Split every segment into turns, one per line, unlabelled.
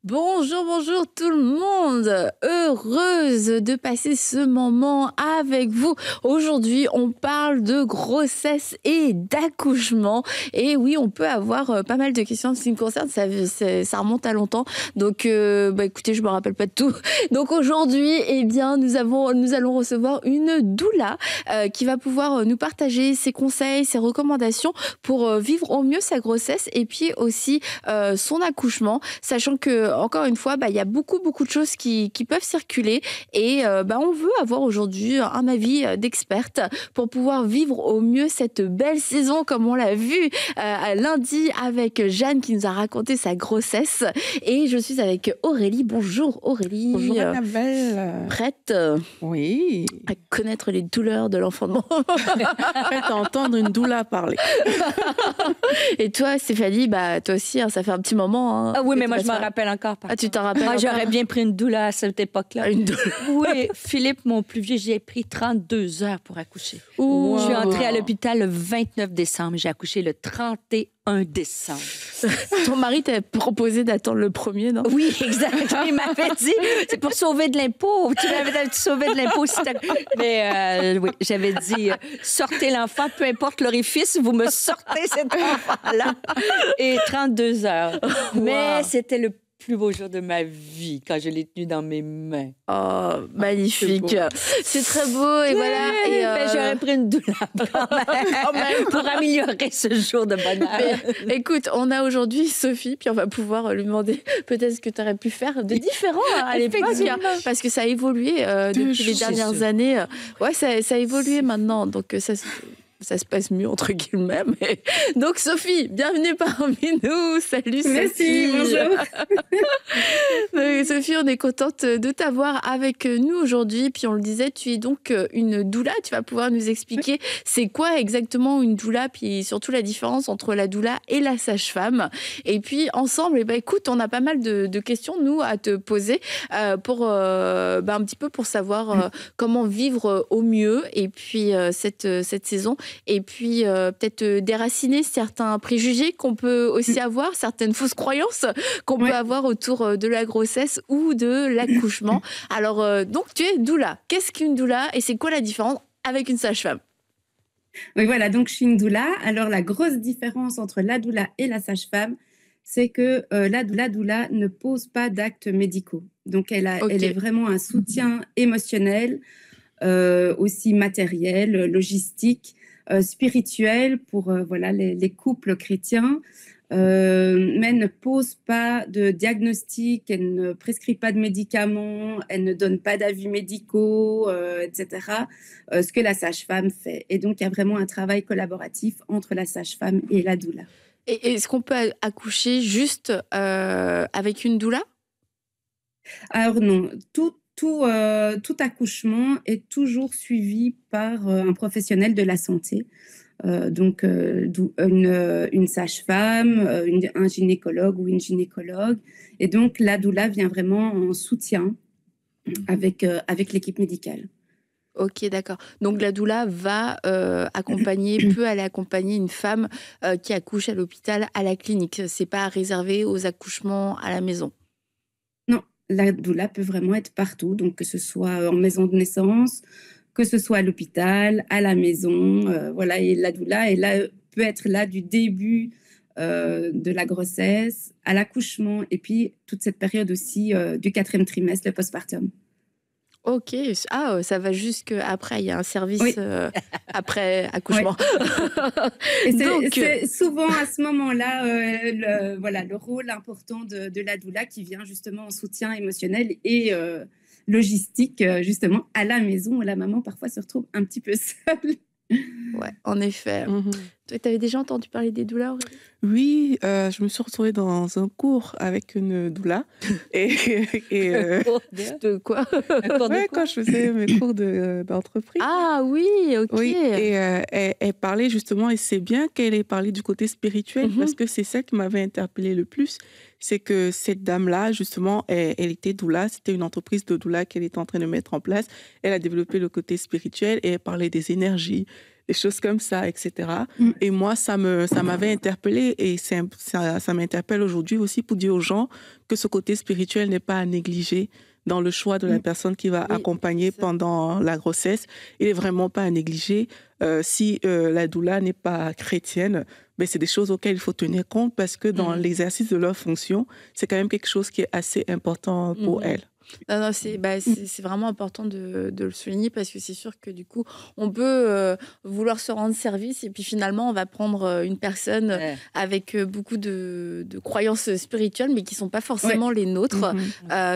Bonjour, bonjour tout le monde. Heureuse de passer ce moment avec vous. Aujourd'hui, on parle de grossesse et d'accouchement. Et oui, on peut avoir pas mal de questions en ce qui me concerne. Ça remonte à longtemps. Donc, écoutez, je me rappelle pas de tout. Donc aujourd'hui, eh bien, nous allons recevoir une doula qui va pouvoir nous partager ses conseils, ses recommandations pour vivre au mieux sa grossesse et puis aussi son accouchement, sachant que encore une fois, il y a beaucoup de choses qui peuvent circuler et on veut avoir aujourd'hui un avis d'experte pour pouvoir vivre au mieux cette belle saison comme on l'a vu lundi avec Jeanne qui nous a raconté sa grossesse et je suis avec Aurélie. Bonjour Aurélie.
Bonjour Annabelle.
Prête
Oui.
à connaître les douleurs de l'enfantement.
Prête à entendre une doula parler.
Et toi Stéphanie, toi aussi, hein, ça fait un petit moment. Hein,
ah oui, mais moi je m'en rappelle encore.
Ah, tu t'en rappelles
Moi,
encore?
j'aurais bien pris une doula à cette époque-là.
Une doula.
Oui, Philippe, mon plus vieux, j'ai pris 32 heures pour accoucher.
Wow.
Je suis entrée à l'hôpital le 29 décembre. J'ai accouché le 31 décembre.
Ton mari t'a proposé d'attendre le premier, non?
Oui, exact. Il m'avait dit, c'est pour sauver de l'impôt. Tu m'avais dit sauver de l'impôt. Mais oui, j'avais dit, sortez l'enfant, peu importe l'orifice, vous me sortez cet enfant-là. Et 32 heures. Mais c'était le plus beau jour de ma vie quand je l'ai tenu dans mes mains.
Oh, magnifique. C'est très beau et voilà. Et
j'aurais pris une doula quand même pour améliorer ce jour de bonheur.
Mais, écoute, on a aujourd'hui Sophie, puis on va pouvoir lui demander peut-être ce que tu aurais pu faire de différent à l'époque, parce que ça a évolué depuis les dernières années. Ouais, ça a évolué maintenant, donc ça se passe mieux, entre guillemets. Mais... Donc, Sophie, bienvenue parmi nous. Salut,
Merci,
Sophie.
bonjour.
Sophie, on est contente de t'avoir avec nous aujourd'hui. Puis, on le disait, tu es donc une doula. Tu vas pouvoir nous expliquer c'est quoi exactement une doula, puis surtout la différence entre la doula et la sage-femme. Et puis, ensemble, écoute, on a pas mal de questions, nous, à te poser pour un petit peu pour savoir comment vivre au mieux. Et puis, cette saison. Et puis peut-être déraciner certains préjugés qu'on peut aussi avoir, certaines fausses croyances qu'on peut avoir autour de la grossesse ou de l'accouchement. Alors, donc tu es doula. Qu'est-ce qu'une doula et c'est quoi la différence avec une sage-femme?
Oui, voilà, donc je suis une doula. Alors, la grosse différence entre la doula et la sage-femme, c'est que la doula ne pose pas d'actes médicaux. Donc, elle est vraiment un soutien émotionnel, aussi matériel, logistique, spirituel pour les couples chrétiens, mais elle ne pose pas de diagnostic, elle ne prescrit pas de médicaments, elle ne donne pas d'avis médicaux, etc., ce que la sage-femme fait. Et donc, il y a vraiment un travail collaboratif entre la sage-femme et la doula.
Et est-ce qu'on peut accoucher juste avec une doula?
Alors non, tout accouchement est toujours suivi par un professionnel de la santé, donc une sage-femme, un gynécologue ou une gynécologue. Et donc, la doula vient vraiment en soutien avec l'équipe médicale.
Ok, d'accord. Donc la doula va peut aller accompagner une femme qui accouche à l'hôpital, à la clinique. C'est pas réservé aux accouchements à la maison.
La doula peut vraiment être partout, donc que ce soit en maison de naissance, que ce soit à l'hôpital, à la maison, et la doula peut être là du début de la grossesse, à l'accouchement, et puis toute cette période aussi du 4e trimestre, le postpartum.
Ok, ça va jusqu'après, il y a un service après accouchement.
Et c'est souvent à ce moment-là le rôle important de la doula qui vient justement en soutien émotionnel et logistique justement à la maison où la maman parfois se retrouve un petit peu seule.
Ouais, en effet. Toi, tu avais déjà entendu parler des doulas, Aurélie?
Oui, je me suis retrouvée dans un cours avec une doula.
De quoi?
Quand je faisais mes cours d'entreprise.
Ah oui, ok.
Oui, et elle parlait justement, et c'est bien qu'elle ait parlé du côté spirituel, parce que c'est ça qui m'avait interpellée le plus. C'est que cette dame-là, justement, elle était doula. C'était une entreprise de doula qu'elle était en train de mettre en place. Elle a développé le côté spirituel et elle parlait des énergies, des choses comme ça, etc. Et moi, ça m'avait interpellée et ça m'interpelle aujourd'hui aussi pour dire aux gens que ce côté spirituel n'est pas à négliger dans le choix de la personne qui va accompagner pendant la grossesse. Il n'est vraiment pas à négliger. Si la doula n'est pas chrétienne, ben, c'est des choses auxquelles il faut tenir compte parce que dans l'exercice de leur fonction, c'est quand même quelque chose qui est assez important pour elle.
Non, c'est vraiment important de le souligner parce que c'est sûr que du coup, on peut vouloir se rendre service et puis finalement, on va prendre une personne avec beaucoup de croyances spirituelles, mais qui ne sont pas forcément les nôtres.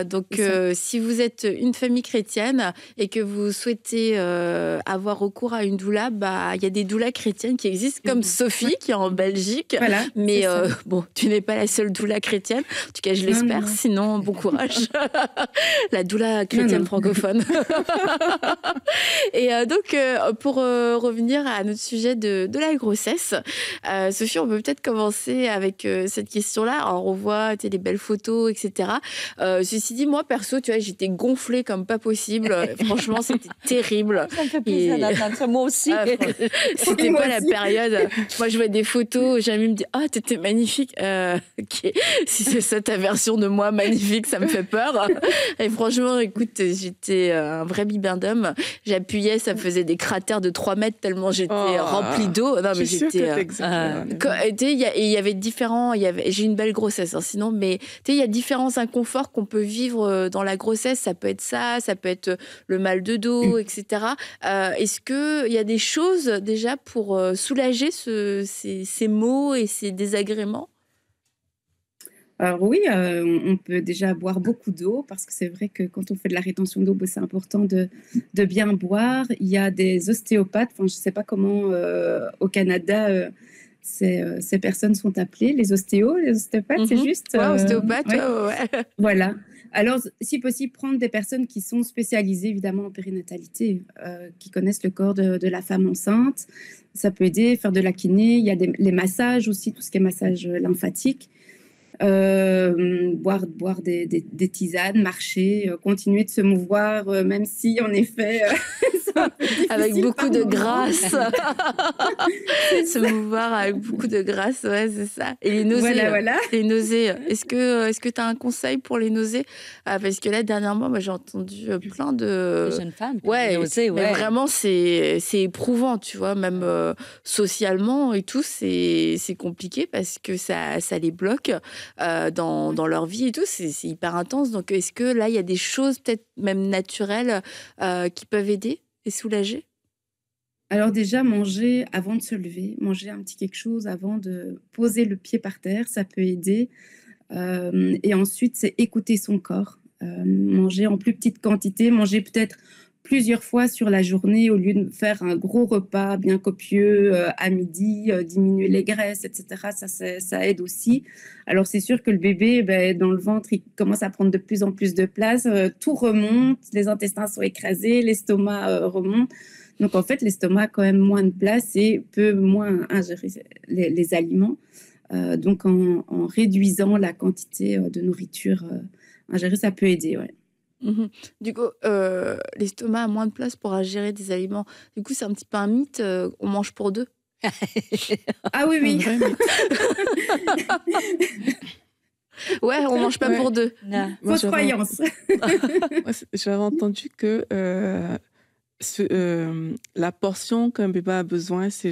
Donc, si vous êtes une famille chrétienne et que vous souhaitez avoir recours à une doula, il y a des doulas chrétiennes qui existent, comme Sophie, qui est en Belgique. Voilà, mais bon, tu n'es pas la seule doula chrétienne. En tout cas, je l'espère. Sinon, bon courage. La doula chrétienne francophone. Et donc, pour revenir à notre sujet de la grossesse, Sophie, on peut peut-être commencer avec cette question-là. Alors, on voit les belles photos, etc. Ceci dit, moi, perso, tu vois, j'étais gonflée comme pas possible. Franchement, c'était terrible.
Ça me fait plaisir d'entendre ça, moi aussi.
C'était pas la période. Moi, je vois des photos, j'ai envie de me dire, t'étais magnifique. Si c'est ça ta version de moi magnifique, ça me fait peur. Et franchement, écoute, j'étais un vrai bibendum. J'appuyais, ça me faisait des cratères de 3 mètres tellement j'étais remplie d'eau. Non, mais j'étais. Il y avait différents. J'ai une belle grossesse, hein, sinon, mais il y a différents inconforts qu'on peut vivre dans la grossesse. Ça peut être ça peut être le mal de dos, etc. Est-ce qu'il y a des choses déjà pour soulager ces maux et ces désagréments?
Alors oui, on peut déjà boire beaucoup d'eau parce que c'est vrai que quand on fait de la rétention d'eau, c'est important de bien boire. Il y a des ostéopathes, je ne sais pas comment au Canada ces personnes sont appelées, les ostéopathes, c'est juste
ostéopathes,
Voilà. Alors, si possible, prendre des personnes qui sont spécialisées évidemment en périnatalité, qui connaissent le corps de la femme enceinte. Ça peut aider, faire de la kiné. Il y a les massages aussi, tout ce qui est massage lymphatique. Boire des tisanes, marcher, continuer de se mouvoir, même si en effet
avec beaucoup de grâce. Se mouvoir avec beaucoup de grâce, c'est ça. Et les nausées, les nausées. Est-ce que tu as un conseil pour les nausées? Parce que là dernièrement, moi j'ai entendu plein de
jeunes femmes.
Nausées, mais vraiment c'est éprouvant, tu vois, même socialement et tout, c'est compliqué parce que ça les bloque. Dans leur vie et tout, c'est hyper intense. Donc, est-ce que là, il y a des choses peut-être même naturelles qui peuvent aider et soulager?
Alors déjà, manger avant de se lever, manger un petit quelque chose avant de poser le pied par terre, ça peut aider. Et ensuite, c'est écouter son corps. Manger en plus petite quantité, manger peut-être plusieurs fois sur la journée au lieu de faire un gros repas bien copieux à midi, diminuer les graisses, etc. Ça aide aussi. Alors, c'est sûr que le bébé, dans le ventre, il commence à prendre de plus en plus de place. Tout remonte, les intestins sont écrasés, l'estomac remonte. Donc, en fait, l'estomac a quand même moins de place et peut moins ingérer les aliments. Donc, en réduisant la quantité de nourriture ingérée, ça peut aider, ouais.
Du coup, l'estomac a moins de place pour ingérer des aliments. Du coup, c'est un petit peu un mythe. On mange pour 2.
Ah oui.
Ouais, on mange pas pour 2.
Fausse croyance.
J'avais entendu que la portion qu'un bébé a besoin, c'est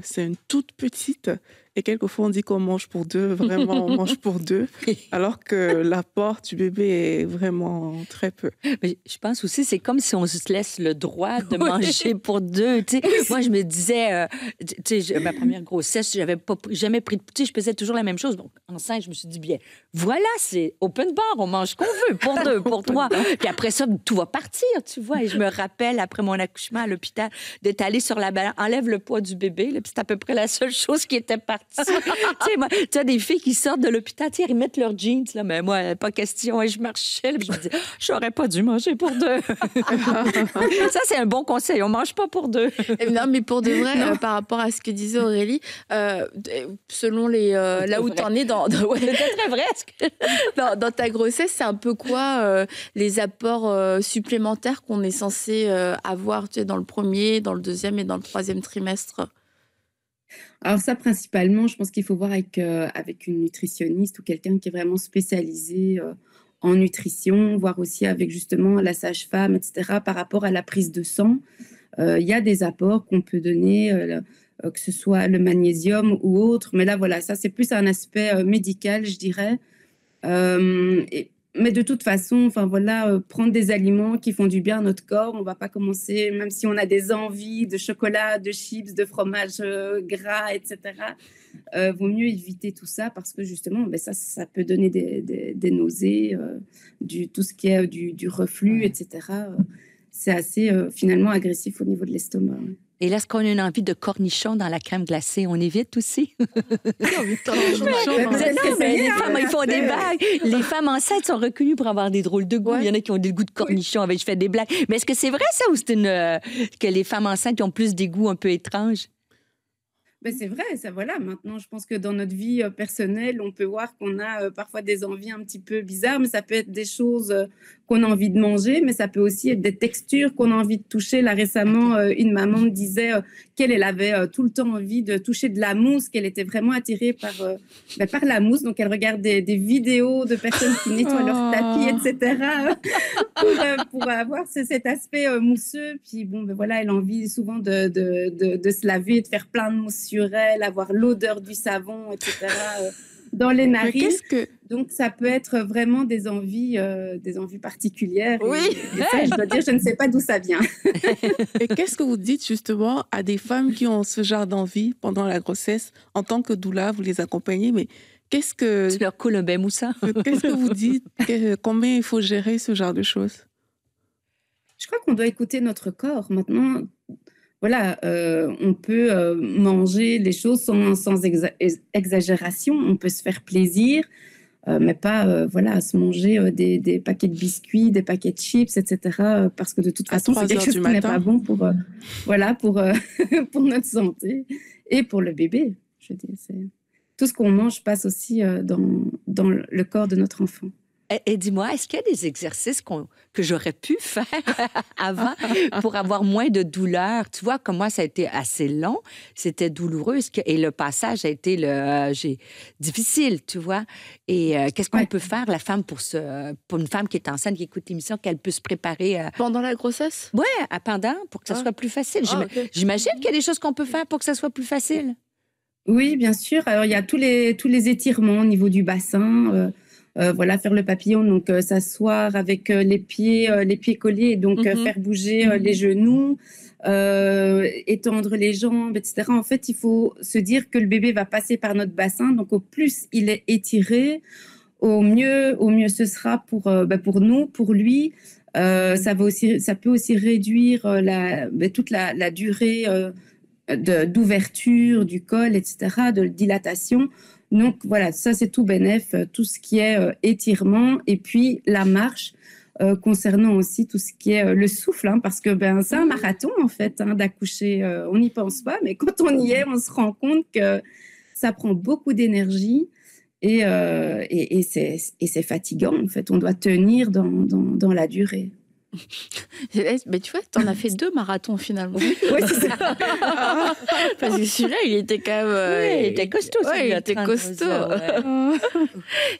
c'est une toute petite. Et quelquefois, on dit qu'on mange pour 2. Vraiment, on mange pour 2. Alors que l'apport du bébé est vraiment très peu.
Mais je pense aussi, c'est comme si on se laisse le droit de manger pour 2. Moi, je me disais, ma première grossesse, j'avais jamais pris de... je faisais toujours la même chose. Donc, enceinte, je me suis dit, bien, voilà, c'est open bar. On mange ce qu'on veut, pour 2, pour 3. Puis après ça, tout va partir, tu vois. Et je me rappelle, après mon accouchement à l'hôpital, d'être allée sur la balance, enlève le poids du bébé. Là, puis c'est à peu près la seule chose qui était partie. tu sais, moi, tu as des filles qui sortent de l'hôpital, tu sais, ils mettent leurs jeans, là, mais moi, pas question. Et je marchais, là, puis je me dis, j'aurais pas dû manger pour deux. Ça, c'est un bon conseil. On mange pas pour deux.
Non, mais pour de vrai, par rapport à ce que disait Aurélie, selon là où tu en es
C'est très vrai.
dans ta grossesse, c'est un peu quoi les apports supplémentaires qu'on est censé avoir, tu sais, dans le premier, dans le deuxième et dans le troisième trimestre?
Alors ça, principalement, je pense qu'il faut voir avec une nutritionniste ou quelqu'un qui est vraiment spécialisé en nutrition, voir aussi avec justement la sage-femme, etc., par rapport à la prise de sang. Il y a des apports qu'on peut donner, que ce soit le magnésium ou autre, mais là, voilà, ça, c'est plus un aspect médical, je dirais. Mais de toute façon, enfin voilà, prendre des aliments qui font du bien à notre corps, on ne va pas commencer, même si on a des envies de chocolat, de chips, de fromage gras, etc. Vaut mieux éviter tout ça parce que justement, ça peut donner des nausées, tout ce qui est du reflux, etc. C'est assez finalement agressif au niveau de l'estomac.
Et là, est-ce qu'on a une envie de cornichons dans la crème glacée? On évite aussi? Les femmes, ils font des blagues. Les femmes enceintes sont reconnues pour avoir des drôles de goût. Ouais. Il y en a qui ont des goûts de cornichons. Avec, je fais des blagues. Mais est-ce que c'est vrai, ça, ou c'est que les femmes enceintes ont plus des goûts un peu étranges?
C'est vrai, ça voilà. Maintenant, je pense que dans notre vie personnelle, on peut voir qu'on a parfois des envies un petit peu bizarres, mais ça peut être des choses qu'on a envie de manger, mais ça peut aussi être des textures qu'on a envie de toucher. Là, récemment, une maman me disait qu'elle avait tout le temps envie de toucher de la mousse, qu'elle était vraiment attirée par la mousse. Donc, elle regarde des vidéos de personnes qui nettoient leur tapis, etc., pour avoir cet aspect mousseux. Puis, voilà, elle a envie souvent de se laver, de faire plein de mousse sur elle, avoir l'odeur du savon, etc., dans les narines. Donc, ça peut être vraiment des envies particulières.
Oui.
Et ça, je dois dire, je ne sais pas d'où ça vient.
Et qu'est-ce que vous dites justement à des femmes qui ont ce genre d'envie pendant la grossesse? En tant que doula, vous les accompagnez, mais qu'est-ce que...
Tu leur coules un bain moussant.
Qu'est-ce que vous dites? Combien il faut gérer ce genre de choses?
Je crois qu'on doit écouter notre corps. Maintenant, voilà, on peut manger les choses sans exagération. On peut se faire plaisir, mais pas se manger des paquets de biscuits, des paquets de chips, etc. Parce que de toute façon, c'est quelque chose qui n'est pas bon pour notre santé et pour le bébé. Je veux dire, tout ce qu'on mange passe aussi dans le corps de notre enfant.
Et dis-moi, est-ce qu'il y a des exercices que j'aurais pu faire avant pour avoir moins de douleur? Tu vois, comme moi, ça a été assez long, c'était douloureux et le passage a été difficile, tu vois. Et qu'est-ce qu'on peut faire, la femme, pour une femme qui est enceinte, qui écoute l'émission, qu'elle peut se préparer
pendant la grossesse?
Oui, pendant, pour que ça soit plus facile. J'imagine qu'il y a des choses qu'on peut faire pour que ça soit plus facile.
Oui, bien sûr. Alors, il y a tous les étirements au niveau du bassin. Faire le papillon, donc s'asseoir avec les pieds collés, et donc faire bouger les genoux, étendre les jambes, etc. En fait, il faut se dire que le bébé va passer par notre bassin, donc au plus il est étiré, au mieux ce sera pour nous, pour lui. Ça peut aussi réduire toute la durée d'ouverture du col, etc., de dilatation. Donc voilà, ça c'est tout bénef, tout ce qui est étirement, et puis la marche, concernant aussi tout ce qui est le souffle, parce que c'est un marathon en fait, d'accoucher. On n'y pense pas, mais quand on y est, on se rend compte que ça prend beaucoup d'énergie et c'est fatigant en fait. On doit tenir dans la durée.
Mais tu vois, t'en as fait 2 marathons finalement.
Oui, c'est ça.
Parce que celui-là, il était quand même...
il était costaud.
Il était costaud.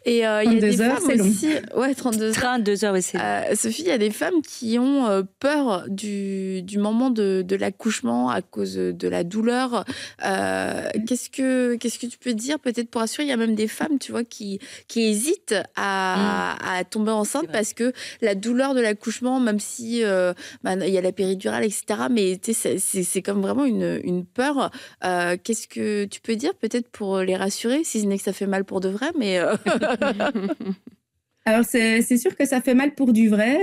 Et il y a des femmes aussi... Ouais,
32 heures aussi.
Sophie, il y a des femmes qui ont peur du moment de l'accouchement à cause de la douleur. Qu'est-ce que tu peux dire peut-être pour assurer? Il y a même des femmes, tu vois, qui hésitent à tomber enceinte parce que la douleur de l'accouchement, même si il y a la péridurale, etc., mais c'est comme vraiment une peur. Qu'est-ce que tu peux dire peut-être pour les rassurer, si ce n'est que ça fait mal pour de vrai, mais...
Alors, c'est sûr que ça fait mal pour du vrai,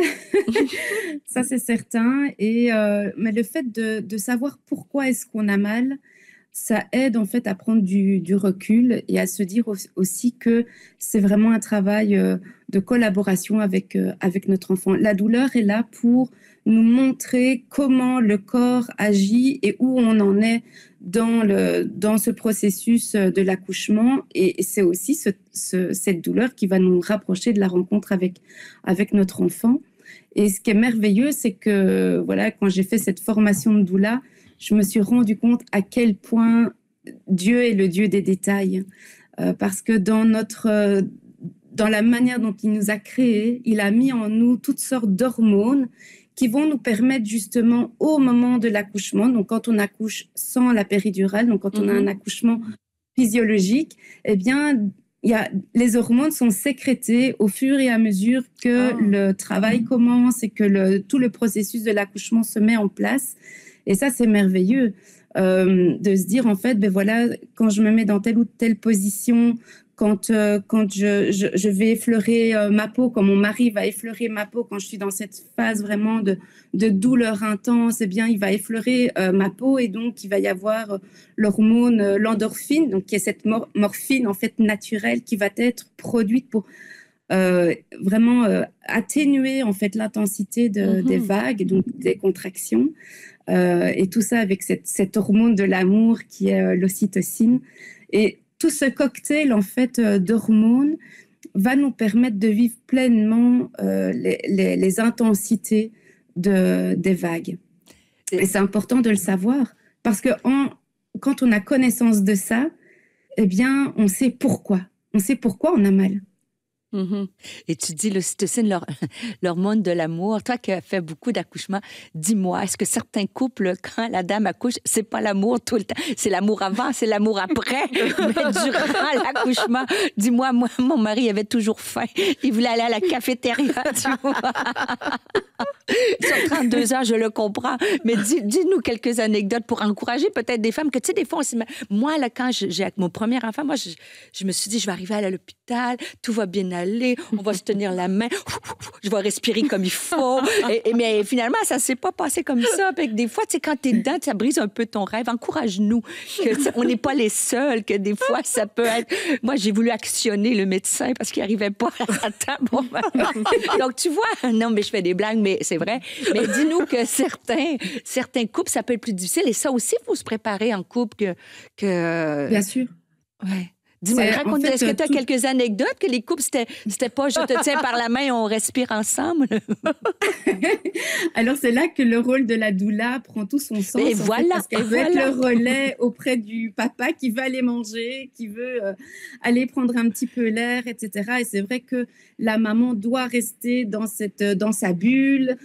ça c'est certain, mais le fait de savoir pourquoi est-ce qu'on a mal, ça aide en fait à prendre du recul et à se dire aussi que c'est vraiment un travail de collaboration avec notre enfant. La douleur est là pour nous montrer comment le corps agit et où on en est dans ce processus de l'accouchement. Et c'est aussi cette douleur qui va nous rapprocher de la rencontre avec notre enfant. Et ce qui est merveilleux, c'est que voilà, quand j'ai fait cette formation de doula, je me suis rendu compte à quel point Dieu est le Dieu des détails. Parce que dans la manière dont il nous a créés, il a mis en nous toutes sortes d'hormones qui vont nous permettre justement au moment de l'accouchement, donc quand on accouche sans la péridurale, donc quand on a un accouchement physiologique, eh bien, les hormones sont sécrétées au fur et à mesure que le travail commence et que tout le processus de l'accouchement se met en place. Et ça, c'est merveilleux de se dire, en fait, ben voilà, quand je me mets dans telle ou telle position, quand je vais effleurer ma peau, quand mon mari va effleurer ma peau, quand je suis dans cette phase vraiment de douleur intense, eh bien, il va effleurer ma peau et donc il va y avoir l'hormone, l'endorphine, donc qui est cette morphine en fait naturelle qui va être produite pour vraiment atténuer en fait l'intensité des vagues, donc des contractions. Et tout ça avec cette hormone de l'amour qui est l'ocytocine. Et tout ce cocktail en fait d'hormones va nous permettre de vivre pleinement les intensités des vagues. Et c'est important de le savoir parce que quand on a connaissance de ça, eh bien, on sait pourquoi. On sait pourquoi on a mal.
Et tu dis l'ocytocine, l'hormone de l'amour. Toi qui as fait beaucoup d'accouchements, dis-moi, est-ce que certains couples, quand la dame accouche, c'est pas l'amour tout le temps, c'est l'amour avant, c'est l'amour après, mais durant l'accouchement, dis-moi, moi, mon mari avait toujours faim, il voulait aller à la cafétéria, tu vois. Sur 32 heures, je le comprends, mais dis-nous quelques anecdotes pour encourager peut-être des femmes que, tu sais, des fois, on s'y met. Moi, là, quand j'ai avec mon premier enfant, moi, je me suis dit, je vais arriver à l'hôpital, tout va bien aller, on va se tenir la main, je vais respirer comme il faut. Mais finalement, ça ne s'est pas passé comme ça. Des fois, tu sais, quand tu es dedans, ça brise un peu ton rêve. Encourage-nous. On n'est pas les seuls, que des fois, ça peut être... Moi, j'ai voulu actionner le médecin parce qu'il n'arrivait pas à temps. Donc, tu vois, non, mais je fais des blagues, mais c'est vrai. Mais dis-nous que certains couples, ça peut être plus difficile. Et ça aussi, il faut se préparer en couple que...
Bien sûr.
Ouais. Dis-moi, raconte, est-ce que tu as quelques anecdotes que les couples, c'était pas je te tiens par la main et on respire ensemble?
Alors, c'est là que le rôle de la doula prend tout son sens.
Et voilà.
Parce qu'elle veut être le relais auprès du papa qui veut aller manger, qui veut aller prendre un petit peu l'air, etc. Et c'est vrai que la maman doit rester dans sa bulle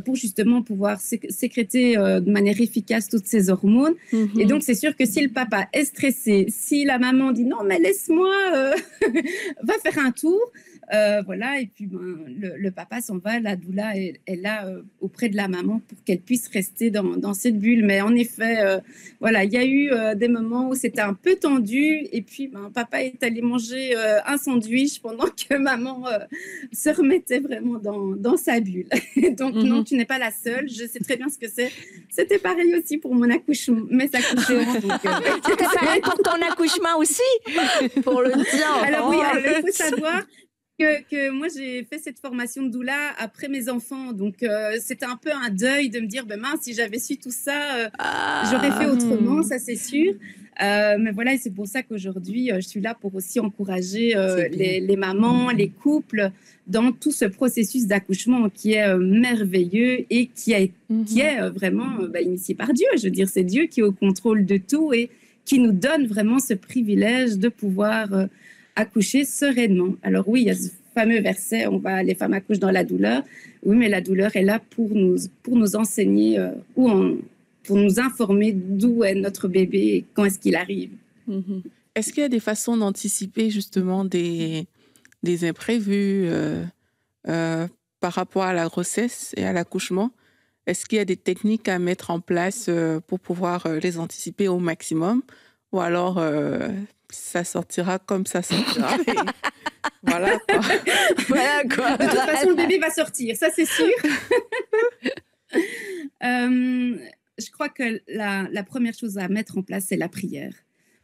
pour justement pouvoir sécréter de manière efficace toutes ces hormones. Et donc, c'est sûr que si le papa est stressé, si la maman dit « non, mais laisse-moi, va faire un tour », voilà, et puis le papa s'en va, la doula est là auprès de la maman pour qu'elle puisse rester dans cette bulle. Mais en effet, voilà, il y a eu des moments où c'était un peu tendu et puis papa est allé manger un sandwich pendant que maman se remettait vraiment dans sa bulle. Donc non, tu n'es pas la seule, je sais très bien ce que c'est. C'était pareil aussi pour mon accouchement, mes accouchements.
C'était pareil pour ton accouchement aussi, pour le dire.
Alors oui, il faut savoir que moi, j'ai fait cette formation de doula après mes enfants. Donc, c'était un peu un deuil de me dire, mince, si j'avais su tout ça, j'aurais fait autrement, ça c'est sûr. Mais voilà, et c'est pour ça qu'aujourd'hui, je suis là pour aussi encourager les mamans, les couples dans tout ce processus d'accouchement qui est merveilleux et qui est vraiment initié par Dieu. Je veux dire, c'est Dieu qui est au contrôle de tout et qui nous donne vraiment ce privilège de pouvoir... accoucher sereinement. Alors oui, il y a ce fameux verset, les femmes accouchent dans la douleur. Oui, mais la douleur est là pour nous enseigner pour nous informer d'où est notre bébé et quand est-ce qu'il arrive.
Est-ce qu'il y a des façons d'anticiper justement des imprévus par rapport à la grossesse et à l'accouchement? Est-ce qu'il y a des techniques à mettre en place pour pouvoir les anticiper au maximum? Ou alors... ça sortira comme ça sortira. Voilà quoi.
Voilà quoi.
De toute façon, le bébé va sortir, ça c'est sûr. je crois que la première chose à mettre en place, c'est la prière.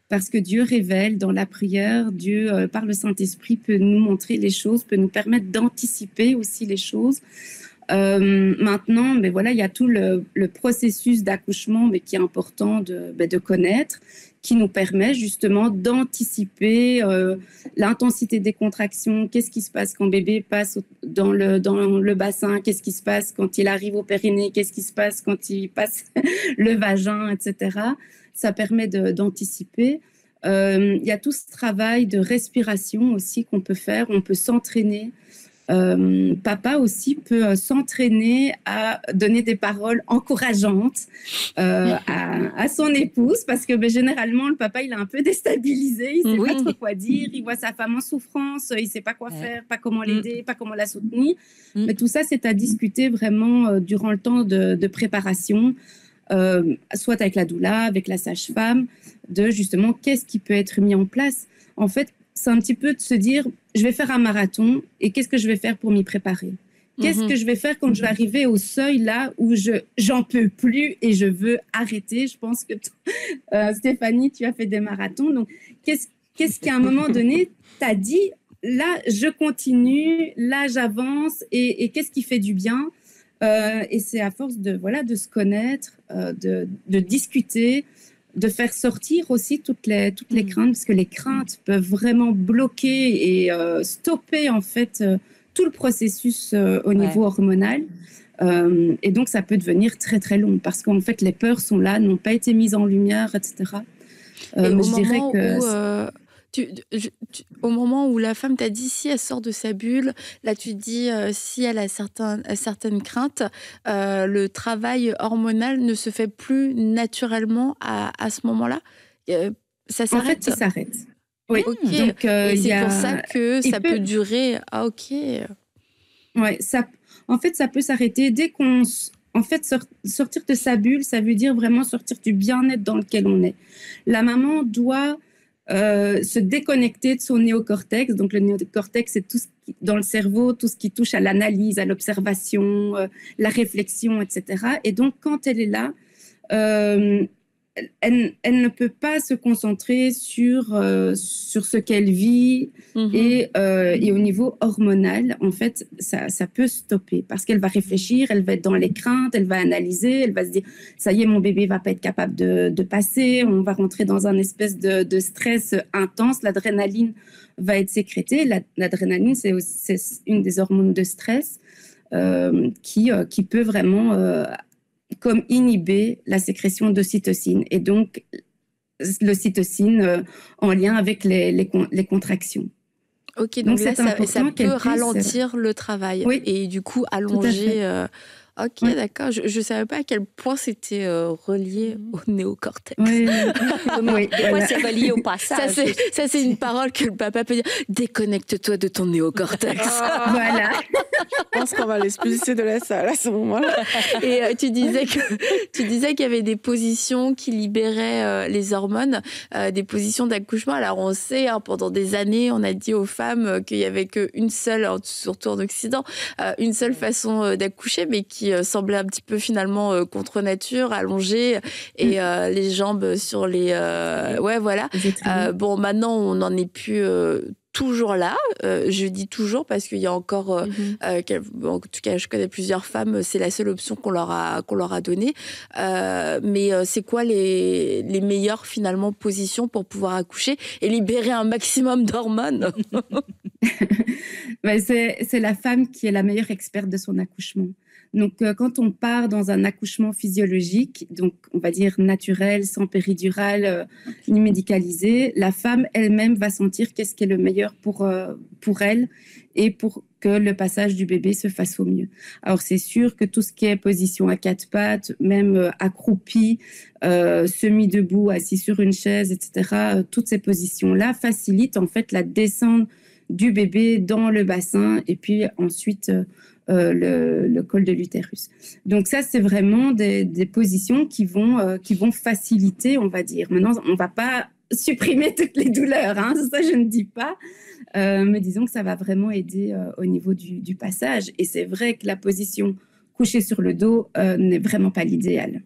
Parce que Dieu révèle dans la prière, Dieu, par le Saint-Esprit, peut nous montrer les choses, peut nous permettre d'anticiper aussi les choses. Maintenant, mais voilà, il y a tout le processus d'accouchement, mais qui est important de connaître, qui nous permet justement d'anticiper l'intensité des contractions, qu'est-ce qui se passe quand bébé passe dans le bassin, qu'est-ce qui se passe quand il arrive au périnée, qu'est-ce qui se passe quand il passe le vagin, etc. Ça permet d'anticiper. Il y a tout ce travail de respiration aussi qu'on peut faire, on peut s'entraîner. Papa aussi peut s'entraîner à donner des paroles encourageantes à son épouse, parce que généralement, le papa, il est un peu déstabilisé, il ne sait pas trop quoi dire, il voit sa femme en souffrance, il ne sait pas quoi faire, pas comment l'aider, pas comment la soutenir. Mais tout ça, c'est à discuter vraiment durant le temps de préparation, soit avec la doula, avec la sage-femme, de justement qu'est-ce qui peut être mis en place. En fait, c'est un petit peu de se dire, je vais faire un marathon et qu'est-ce que je vais faire pour m'y préparer? Qu'est-ce que je vais faire quand je vais arriver au seuil là où j'en peux plus et je veux arrêter? Je pense que Stéphanie, tu as fait des marathons. Donc, qu'est-ce qu'à un moment donné, tu as dit, là, je continue, là, j'avance et qu'est-ce qui fait du bien? Et c'est à force de se connaître, de discuter, de faire sortir aussi toutes les craintes, parce que les craintes peuvent vraiment bloquer et stopper en fait tout le processus au niveau hormonal. Et donc, ça peut devenir très, très long, parce qu'en fait, les peurs sont là, n'ont pas été mises en lumière, etc.
Au moment où la femme t'a dit, si elle sort de sa bulle, là tu dis, si elle a certaines craintes, le travail hormonal ne se fait plus naturellement à ce moment-là. Ça s'arrête.
En fait, ça s'arrête. Oui.
Okay. Donc, et c'est pour ça que ça peut durer. Ah, ok.
Ouais, en fait, ça peut s'arrêter dès qu'on... En fait, sortir de sa bulle, ça veut dire vraiment sortir du bien-être dans lequel on est. La maman doit se déconnecter de son néocortex. Donc, le néocortex, c'est tout ce qui, dans le cerveau, tout ce qui touche à l'analyse, à l'observation, la réflexion, etc. Et donc, quand elle est là, elle ne peut pas se concentrer sur ce qu'elle vit et au niveau hormonal, en fait, ça peut stopper parce qu'elle va réfléchir, elle va être dans les craintes, elle va analyser, elle va se dire ça y est, mon bébé va pas être capable de passer, on va rentrer dans un espèce de stress intense, l'adrénaline va être sécrétée. L'adrénaline, c'est une des hormones de stress qui peut vraiment comme inhiber la sécrétion d'ocytocine et donc l'ocytocine en lien avec les contractions.
Ok, donc là, ça peut ralentir le travail et du coup allonger... Ok, d'accord. Je ne savais pas à quel point c'était relié au néocortex.
Oui.
Des fois, c'est relié au passage.
Ça, c'est une parole que le papa peut dire. Déconnecte-toi de ton néocortex.
Voilà.
Je pense qu'on va l'expulser de la salle à ce moment-là.
Et tu disais qu'il y avait des positions qui libéraient les hormones, des positions d'accouchement. Alors, on sait, pendant des années, on a dit aux femmes qu'il n'y avait qu'une seule, surtout en Occident, une seule façon d'accoucher, mais qui semblait un petit peu finalement contre nature, allongée et les jambes sur les... ouais, voilà. Bon, maintenant, on n'en est plus... toujours là, je dis toujours parce qu'il y a encore, en tout cas je connais plusieurs femmes, c'est la seule option qu'on leur a donnée, mais c'est quoi les meilleures finalement positions pour pouvoir accoucher et libérer un maximum d'hormones?
C'est la femme qui est la meilleure experte de son accouchement. Donc, quand on part dans un accouchement physiologique, donc on va dire naturel, sans péridurale, ni médicalisé, la femme elle-même va sentir qu'est-ce qui est le meilleur pour elle et pour que le passage du bébé se fasse au mieux. Alors, c'est sûr que tout ce qui est position à quatre pattes, même accroupi, semi-debout, assis sur une chaise, etc., toutes ces positions-là facilitent en fait la descente du bébé dans le bassin et puis ensuite le col de l'utérus. Donc ça, c'est vraiment des positions qui vont faciliter, on va dire. Maintenant, on ne va pas supprimer toutes les douleurs, hein, ça je ne dis pas, mais disons que ça va vraiment aider au niveau du passage. Et c'est vrai que la position couchée sur le dos n'est vraiment pas l'idéal.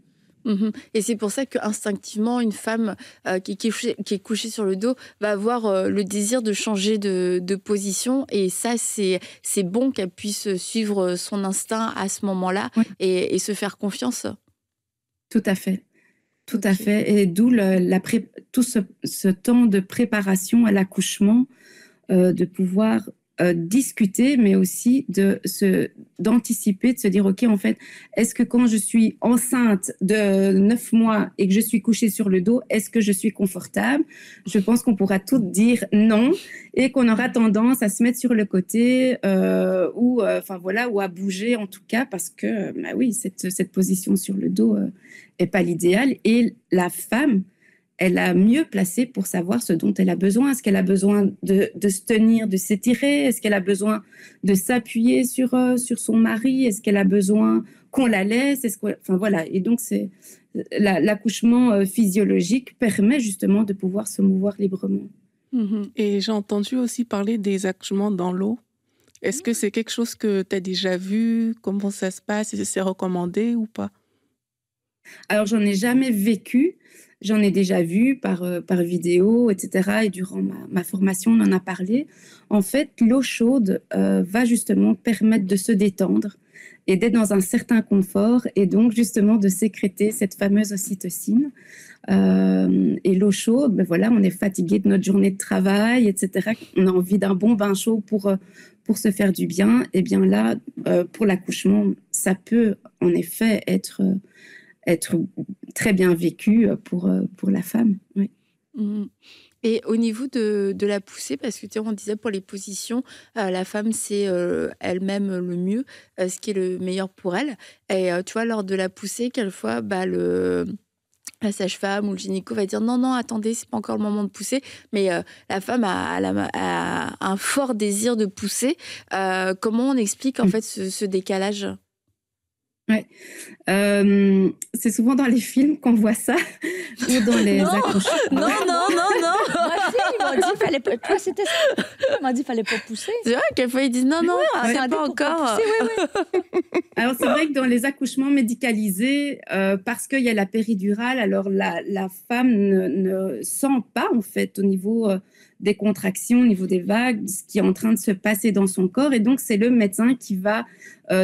Et c'est pour ça qu'instinctivement, une femme qui est couchée sur le dos va avoir le désir de changer de position. Et ça, c'est bon qu'elle puisse suivre son instinct à ce moment-là et se faire confiance.
Tout à fait. Tout à fait. Et d'où tout ce temps de préparation à l'accouchement, de pouvoir discuter, mais aussi d'anticiper, de se dire, OK, en fait, est-ce que quand je suis enceinte de 9 mois et que je suis couchée sur le dos, est-ce que je suis confortable? Je pense qu'on pourra toutes dire non et qu'on aura tendance à se mettre sur le côté ou à bouger en tout cas parce que, oui, cette position sur le dos n'est pas l'idéal. Et la femme, elle a mieux placé pour savoir ce dont elle a besoin. Est-ce qu'elle a besoin de se tenir, de s'étirer? Est-ce qu'elle a besoin de s'appuyer sur son mari? Est-ce qu'elle a besoin qu'on la laisse? Et donc, l'accouchement physiologique permet justement de pouvoir se mouvoir librement.
Et j'ai entendu aussi parler des accouchements dans l'eau. Est-ce que c'est quelque chose que tu as déjà vu? Comment ça se passe? Est-ce que c'est recommandé ou pas?
Alors, j'en ai jamais vécu. J'en ai déjà vu par vidéo, etc. Et durant ma formation, on en a parlé. En fait, l'eau chaude va justement permettre de se détendre et d'être dans un certain confort et donc justement de sécréter cette fameuse ocytocine. Et l'eau chaude, on est fatigué de notre journée de travail, etc. On a envie d'un bon bain chaud pour se faire du bien. Et bien là, pour l'accouchement, ça peut en effet être très bien vécu pour la femme. Oui.
Et au niveau de la poussée, parce que on disait pour les positions, la femme, c'est elle-même le mieux, ce qui est le meilleur pour elle. Et tu vois, lors de la poussée, quelquefois, la sage-femme ou le gynéco va dire non, attendez, c'est pas encore le moment de pousser. Mais la femme a un fort désir de pousser. Comment on explique en fait ce décalage?
Ouais. C'est souvent dans les films qu'on voit ça ou dans les accouchements.
Non.
Moi aussi, ils m'ont dit fallait pas. Toi, c'était ça. Ils m'ont dit fallait pas pousser.
C'est vrai, quelquefois ils disent non, c'est pas encore.
Alors c'est vrai que dans les accouchements médicalisés, parce qu'il y a la péridurale, alors la femme ne sent pas en fait au niveau des contractions, au niveau des vagues, ce qui est en train de se passer dans son corps, et donc c'est le médecin qui va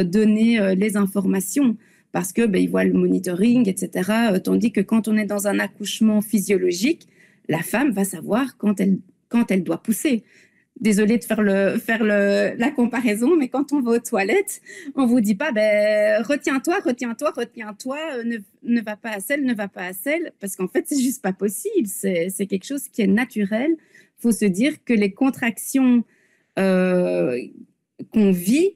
donner les informations parce que il voit le monitoring, etc. Tandis que quand on est dans un accouchement physiologique, la femme va savoir quand elle doit pousser. Désolée de faire la comparaison, mais quand on va aux toilettes, on vous dit pas retiens-toi, ne va pas à celle, parce qu'en fait c'est juste pas possible. C'est quelque chose qui est naturel. Faut se dire que les contractions qu'on vit,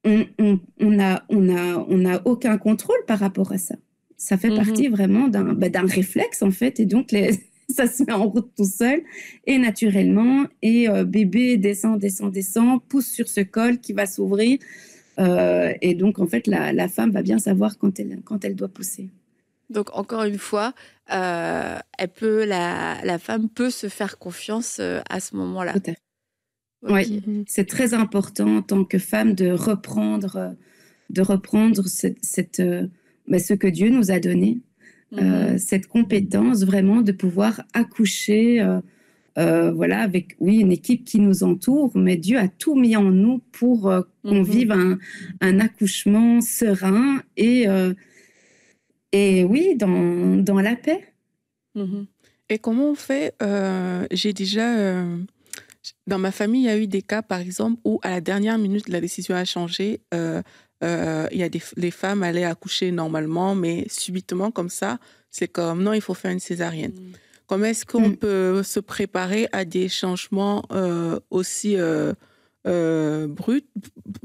on n'a aucun contrôle par rapport à ça. Ça fait partie vraiment d'un réflexe en fait, et donc ça se met en route tout seul et naturellement, et bébé descend, pousse sur ce col qui va s'ouvrir, et donc en fait la femme va bien savoir quand elle doit pousser.
Donc encore une fois, la femme peut se faire confiance à ce moment-là.
Tout à fait. Okay. Oui, c'est très important en tant que femme de reprendre ce que Dieu nous a donné, cette compétence vraiment de pouvoir accoucher, avec une équipe qui nous entoure, mais Dieu a tout mis en nous pour qu'on vive un accouchement serein et oui, dans la paix.
Et comment on fait? J'ai déjà... dans ma famille, il y a eu des cas, par exemple, où à la dernière minute, la décision a changé. Les femmes allaient accoucher normalement, mais subitement, comme ça, c'est comme, non, il faut faire une césarienne. Comment est-ce qu'on peut se préparer à des changements aussi bruts,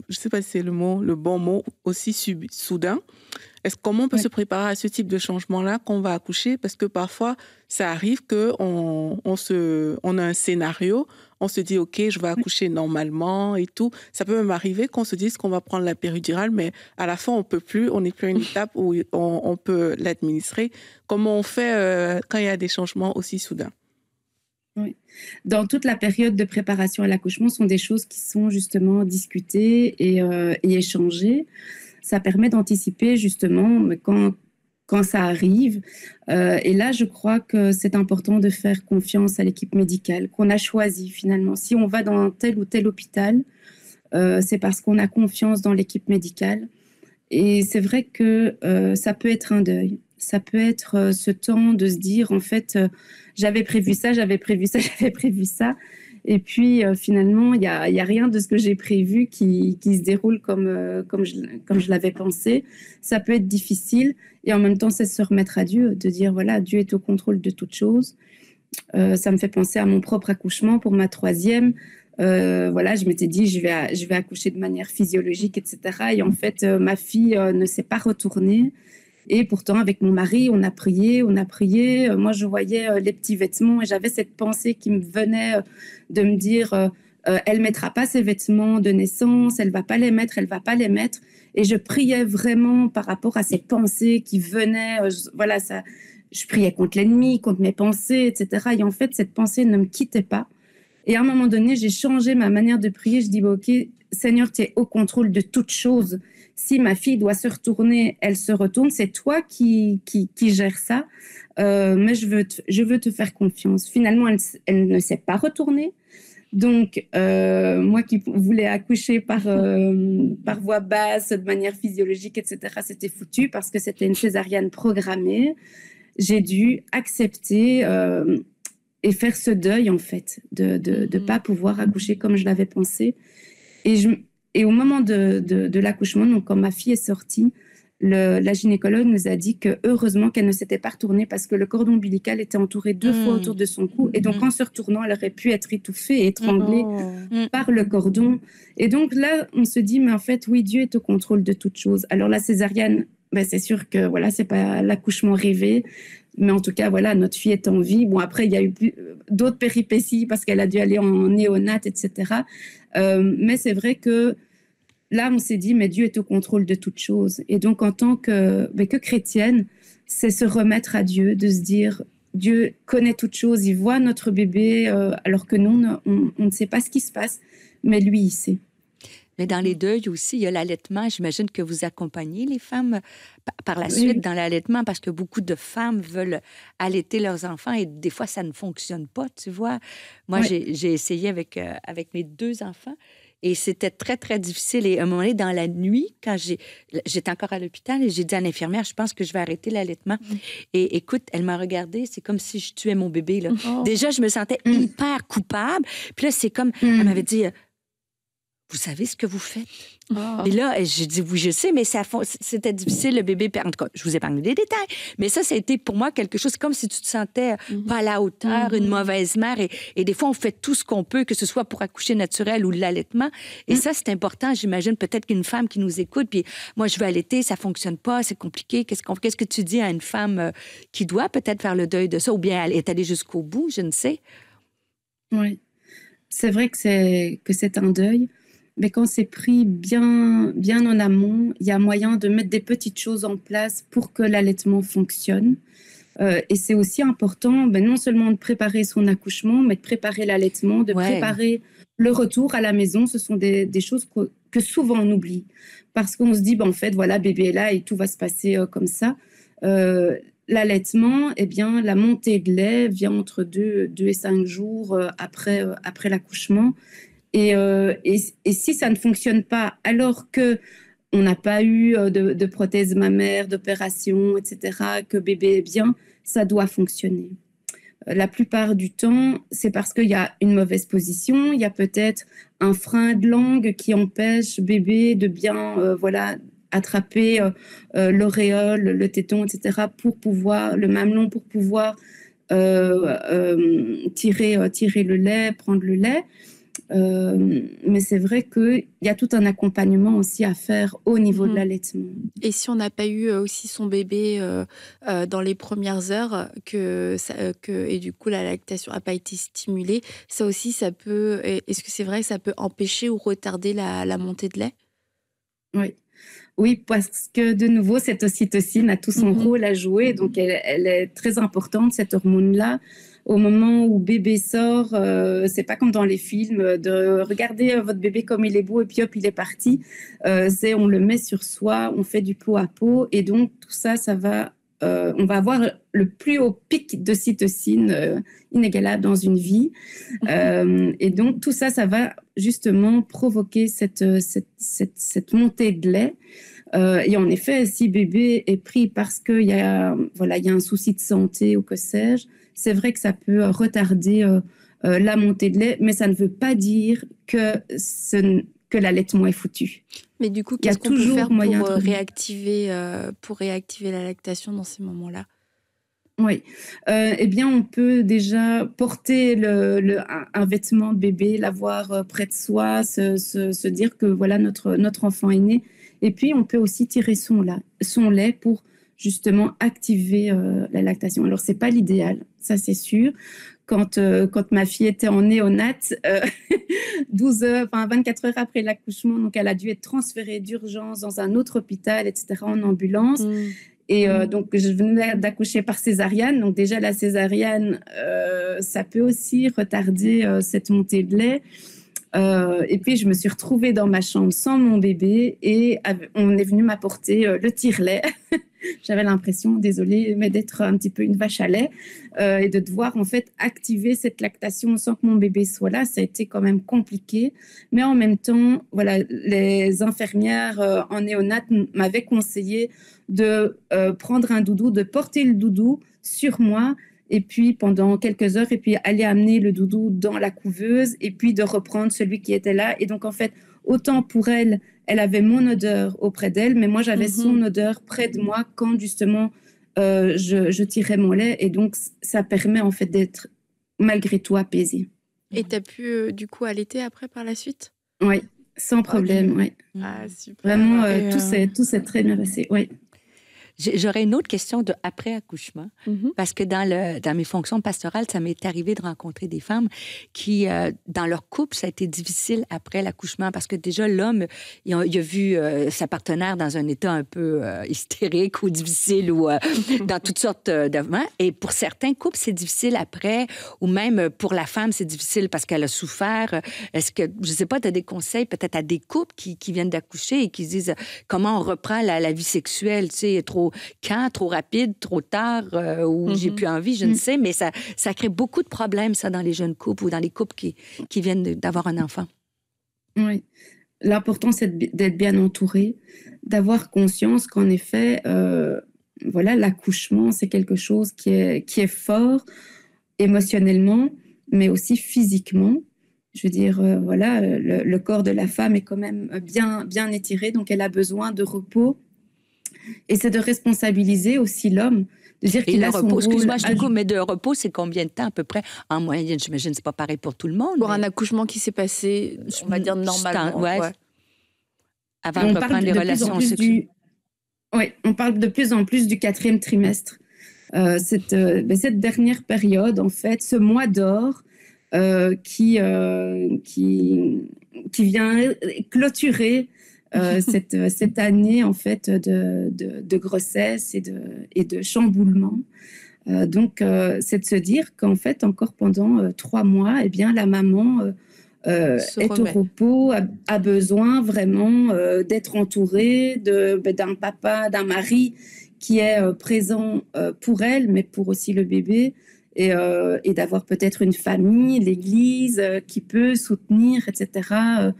je ne sais pas si c'est le bon mot, aussi soudain? Comment on peut se préparer à ce type de changement-là quand on va accoucher? Parce que parfois, ça arrive qu'on a un scénario, on se dit, OK, je vais accoucher normalement et tout. Ça peut même arriver qu'on se dise qu'on va prendre la péridurale, mais à la fin, on ne peut plus. On n'est plus à une étape où on peut l'administrer. Comment on fait quand il y a des changements aussi soudains?
Oui. Dans toute la période de préparation à l'accouchement, ce sont des choses qui sont justement discutées et échangées. Ça permet d'anticiper justement quand ça arrive. Et là, je crois que c'est important de faire confiance à l'équipe médicale qu'on a choisie finalement. Si on va dans tel ou tel hôpital, c'est parce qu'on a confiance dans l'équipe médicale. Et c'est vrai que ça peut être un deuil. Ça peut être ce temps de se dire, en fait, j'avais prévu ça. Et puis, finalement, il y a rien de ce que j'ai prévu qui se déroule comme je l'avais pensé. Ça peut être difficile. Et en même temps, c'est se remettre à Dieu, de dire, voilà, Dieu est au contrôle de toutes choses. Ça me fait penser à mon propre accouchement pour ma 3e. Voilà, je m'étais dit, je vais accoucher de manière physiologique, etc. Et en fait, ma fille ne s'est pas retournée. Et pourtant, avec mon mari, on a prié. Moi, je voyais les petits vêtements et j'avais cette pensée qui me venait de me dire, elle mettra pas ses vêtements de naissance, elle va pas les mettre. Et je priais vraiment par rapport à ces pensées qui venaient. Voilà, ça, je priais contre l'ennemi, contre mes pensées, etc. Et en fait, cette pensée ne me quittait pas. Et à un moment donné, j'ai changé ma manière de prier. Je dis, OK, Seigneur, tu es au contrôle de toutes choses. Si ma fille doit se retourner, elle se retourne. C'est toi qui gères ça. Mais je veux te faire confiance. Finalement, elle ne s'est pas retournée. Donc, moi qui voulais accoucher par voie basse, de manière physiologique, etc., c'était foutu parce que c'était une césarienne programmée. J'ai dû accepter et faire ce deuil, en fait, de pas pouvoir accoucher comme je l'avais pensé. Et au moment de l'accouchement, donc quand ma fille est sortie, la gynécologue nous a dit que heureusement qu'elle ne s'était pas retournée parce que le cordon ombilical était entouré 2 fois autour de son cou. Et donc, en se retournant, elle aurait pu être étouffée et étranglée par le cordon. Et donc là, on se dit, mais en fait, oui, Dieu est au contrôle de toutes choses. Alors, la césarienne, ben, c'est sûr que voilà, c'est pas l'accouchement rêvé. Mais en tout cas, voilà, notre fille est en vie. Bon, après, il y a eu d'autres péripéties parce qu'elle a dû aller en néonat, etc. Mais c'est vrai que là, on s'est dit, mais Dieu est au contrôle de toutes choses. Et donc, en tant que chrétienne, c'est se remettre à Dieu, de se dire, Dieu connaît toutes choses, il voit notre bébé, alors que nous, on ne sait pas ce qui se passe, mais lui, il sait.
Mais dans les deuils aussi, il y a l'allaitement. J'imagine que vous accompagnez les femmes par la suite dans l'allaitement parce que beaucoup de femmes veulent allaiter leurs enfants et des fois, ça ne fonctionne pas, tu vois. Moi, j'ai essayé avec mes 2 enfants et c'était très, très difficile. Et à un moment donné, dans la nuit, quand j'étais encore à l'hôpital et j'ai dit à l'infirmière, je pense que je vais arrêter l'allaitement. Et écoute, elle m'a regardée, c'est comme si je tuais mon bébé, là. Déjà, je me sentais hyper coupable. Puis là, c'est comme, elle m'avait dit... Vous savez ce que vous faites? Et là, j'ai dit, oui, je sais, mais c'était difficile, le bébé. En tout cas, je vous épargne des détails. Mais ça a été pour moi quelque chose, comme si tu te sentais pas à la hauteur, une mauvaise mère. Et des fois, on fait tout ce qu'on peut, que ce soit pour accoucher naturel ou l'allaitement. Et ça, c'est important. J'imagine peut-être qu'une femme qui nous écoute, puis moi, je veux allaiter, ça fonctionne pas, c'est compliqué. Qu'est-ce que tu dis à une femme qui doit peut-être faire le deuil de ça ou bien elle est allée jusqu'au bout, je ne sais?
Oui, c'est vrai que c'est un deuil. Mais quand c'est pris bien en amont, il y a moyen de mettre des petites choses en place pour que l'allaitement fonctionne. Et c'est aussi important, non seulement de préparer son accouchement, mais de préparer l'allaitement, de préparer le retour à la maison. Ce sont des choses que souvent on oublie. Parce qu'on se dit, en fait, voilà, bébé est là et tout va se passer comme ça. L'allaitement, eh bien, la montée de lait vient entre 2 et 5 jours après l'accouchement. Et si ça ne fonctionne pas, alors qu'on n'a pas eu de prothèse mammaire, d'opération, etc., que bébé est bien, ça doit fonctionner. La plupart du temps, c'est parce qu'il y a une mauvaise position, il y a peut-être un frein de langue qui empêche bébé de bien attraper l'auréole, le téton, etc., le mamelon, pour pouvoir tirer le lait, prendre le lait. Mais c'est vrai qu'il y a tout un accompagnement aussi à faire au niveau de l'allaitement.
Et si on n'a pas eu aussi son bébé dans les premières heures et du coup la lactation n'a pas été stimulée, ça aussi, ça peut... Est-ce que c'est vrai que ça peut empêcher ou retarder la montée de lait?
Oui, parce que de nouveau, cette ocytocine a tout son rôle à jouer, donc elle est très importante, cette hormone-là. Au moment où bébé sort, c'est pas comme dans les films de regarder votre bébé comme il est beau et puis hop, il est parti. On le met sur soi, on fait du pot à pot et donc tout ça, ça va on va avoir le plus haut pic d'ocytocine inégalable dans une vie. Et donc, tout ça, ça va justement provoquer cette montée de lait. Et en effet, si bébé est pris parce qu'il y a un souci de santé ou que sais-je, c'est vrai que ça peut retarder la montée de lait, mais ça ne veut pas dire que l'allaitement est foutu.
Mais du coup, qu'est-ce qu'on peut faire pour réactiver la lactation dans ces moments-là?
Oui. Eh bien, on peut déjà porter un vêtement de bébé, l'avoir près de soi, se dire que voilà, notre enfant est né. Et puis, on peut aussi tirer son lait pour justement activer la lactation. Alors, ce n'est pas l'idéal, ça c'est sûr. Quand ma fille était en néonate, 24 heures après l'accouchement, donc elle a dû être transférée d'urgence dans un autre hôpital, etc., en ambulance. Et donc, je venais d'accoucher par césarienne. Donc, déjà, la césarienne, ça peut aussi retarder cette montée de lait. Et puis, je me suis retrouvée dans ma chambre sans mon bébé et on est venu m'apporter le tire-lait. J'avais l'impression, désolée, mais d'être un petit peu une vache à lait et de devoir en fait activer cette lactation sans que mon bébé soit là. Ça a été quand même compliqué. Mais en même temps, voilà, les infirmières en néonat m'avaient conseillé de prendre un doudou, de porter le doudou sur moi et puis pendant quelques heures, et puis aller amener le doudou dans la couveuse et puis de reprendre celui qui était là. Et donc, en fait, autant pour elle, elle avait mon odeur auprès d'elle, mais moi, j'avais son odeur près de moi quand, justement, je tirais mon lait. Et donc, ça permet, en fait, d'être, malgré tout, apaisée.
Et tu as pu, du coup, allaiter après, par la suite?
Oui, sans problème, oui.
Ah, super.
Vraiment, tout s'est très bien passé, oui.
J'aurais une autre question de après-accouchement, parce que dans mes fonctions pastorales, ça m'est arrivé de rencontrer des femmes qui, dans leur couple, ça a été difficile après l'accouchement, parce que déjà, l'homme, il a vu sa partenaire dans un état un peu hystérique ou difficile, ou dans toutes sortes d'événements. Et pour certains couples, c'est difficile après, ou même pour la femme, c'est difficile parce qu'elle a souffert. Est-ce que, je ne sais pas, tu as des conseils peut-être à des couples qui viennent d'accoucher et qui disent comment on reprend la vie sexuelle, tu sais, trop rapide, trop tard, ou j'ai plus envie, je ne sais, mais ça crée beaucoup de problèmes, ça, dans les jeunes couples ou dans les couples qui viennent d'avoir un enfant.
Oui. L'important, c'est d'être bien entouré, d'avoir conscience qu'en effet, l'accouchement, c'est quelque chose qui est fort émotionnellement, mais aussi physiquement. Je veux dire, le corps de la femme est quand même bien étiré, donc elle a besoin de repos. Et c'est de responsabiliser aussi l'homme, de dire qu'il a son rôle.
Excuse-moi, je te coupe, mais de repos, c'est combien de temps à peu près? En moyenne, j'imagine, c'est pas pareil pour tout le monde.
Pour un accouchement qui s'est passé, on va dire normalement.
Ouais. Avant de reprendre les relations sexuelles.
Oui, on parle de plus en plus du 4e trimestre. Cette dernière période, en fait, ce mois d'or qui vient clôturer cette année en fait de grossesse et de chamboulement. Donc, c'est de se dire qu'en fait, encore pendant 3 mois, eh bien, la maman est au repos, a besoin vraiment d'être entourée d'un papa, d'un mari qui est présent pour elle, mais pour aussi le bébé, et d'avoir peut-être une famille, l'Église qui peut soutenir, etc.,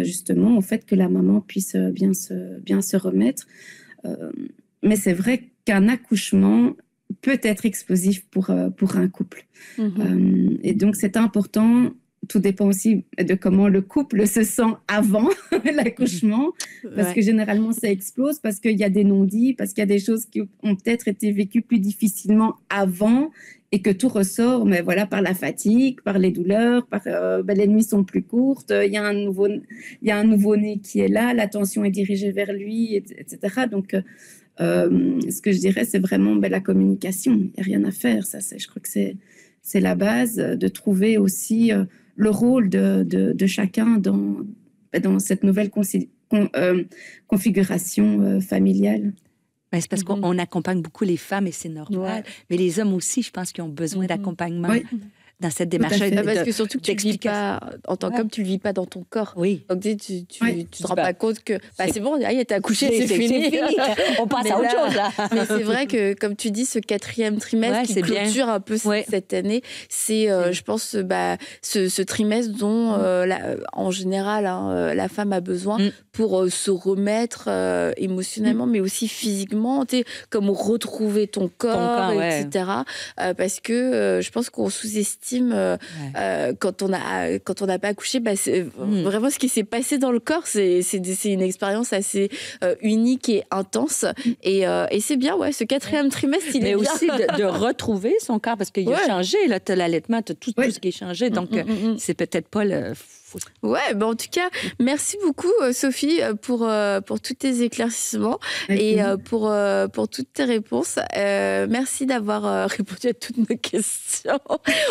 justement, au fait que la maman puisse bien se remettre. Mais c'est vrai qu'un accouchement peut être explosif pour un couple. Et donc, c'est important. Tout dépend aussi de comment le couple se sent avant l'accouchement, parce que généralement, ça explose, parce qu'il y a des non-dits, parce qu'il y a des choses qui ont peut-être été vécues plus difficilement avant, et que tout ressort, mais voilà, par la fatigue, par les douleurs, les nuits sont plus courtes, il y a un nouveau-né qui est là, l'attention est dirigée vers lui, etc. Donc, ce que je dirais, c'est vraiment la communication. Il n'y a rien à faire. Je crois que c'est la base, de trouver aussi le rôle de chacun dans cette nouvelle configuration familiale.
Ben, c'est parce qu'on accompagne beaucoup les femmes et c'est normal. Mais les hommes aussi, je pense qu'ils ont besoin d'accompagnement. dans cette démarche.
Parce que surtout que tu ne vis pas, en tant qu'homme, tu ne vis pas dans ton corps.
Oui.
Donc tu ne te rends pas compte que c'est bon, il était accouché, c'est fini.
On passe à autre chose, là.
Mais c'est vrai que, comme tu dis, ce 4e trimestre qui clôture un peu cette année, c'est, je pense, ce trimestre dont, en général, la femme a besoin pour se remettre émotionnellement, mais aussi physiquement, comme retrouver ton corps, etc. Parce que je pense qu'on sous-estime quand on n'a pas accouché, vraiment ce qui s'est passé dans le corps, c'est une expérience assez unique et intense. Et c'est bien, ce 4e trimestre, il est bien.
Mais aussi de retrouver son corps, parce qu'il a changé. Tu as l'allaitement, tu as tout ce qui est changé. Donc, c'est peut-être pas le...
Ouais, en tout cas, merci beaucoup Sophie pour tous tes éclaircissements et pour toutes tes réponses. Merci d'avoir répondu à toutes nos questions.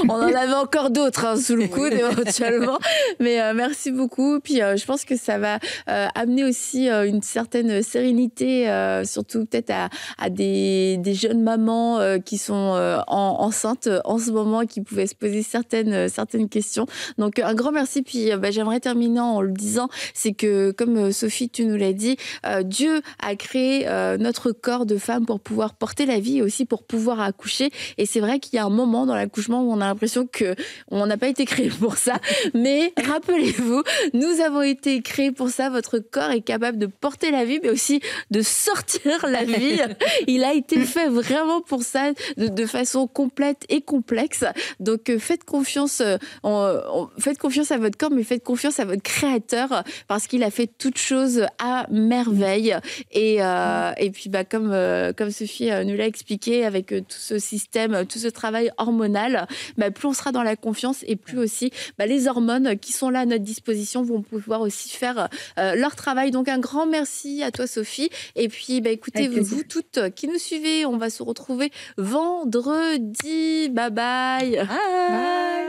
On en avait encore d'autres sous le coude éventuellement, mais merci beaucoup. Puis je pense que ça va amener aussi une certaine sérénité, surtout peut-être à des jeunes mamans qui sont enceintes en ce moment, qui pouvaient se poser certaines questions. Donc un grand merci. Puis j'aimerais terminer en le disant, c'est que, comme Sophie, tu nous l'as dit, Dieu a créé notre corps de femme pour pouvoir porter la vie et aussi pour pouvoir accoucher. Et c'est vrai qu'il y a un moment dans l'accouchement où on a l'impression qu'on n'a pas été créé pour ça. Mais rappelez-vous, nous avons été créés pour ça. Votre corps est capable de porter la vie, mais aussi de sortir la vie. Il a été fait vraiment pour ça, de façon complète et complexe. Donc faites confiance à votre corps, mais faites confiance à votre créateur parce qu'il a fait toutes choses à merveille. Et puis comme Sophie nous l'a expliqué, avec tout ce système, tout ce travail hormonal, plus on sera dans la confiance et plus aussi les hormones qui sont là à notre disposition vont pouvoir aussi faire leur travail. Donc un grand merci à toi Sophie. Et puis écoutez, vous toutes qui nous suivez, on va se retrouver vendredi. Bye bye.
Bye.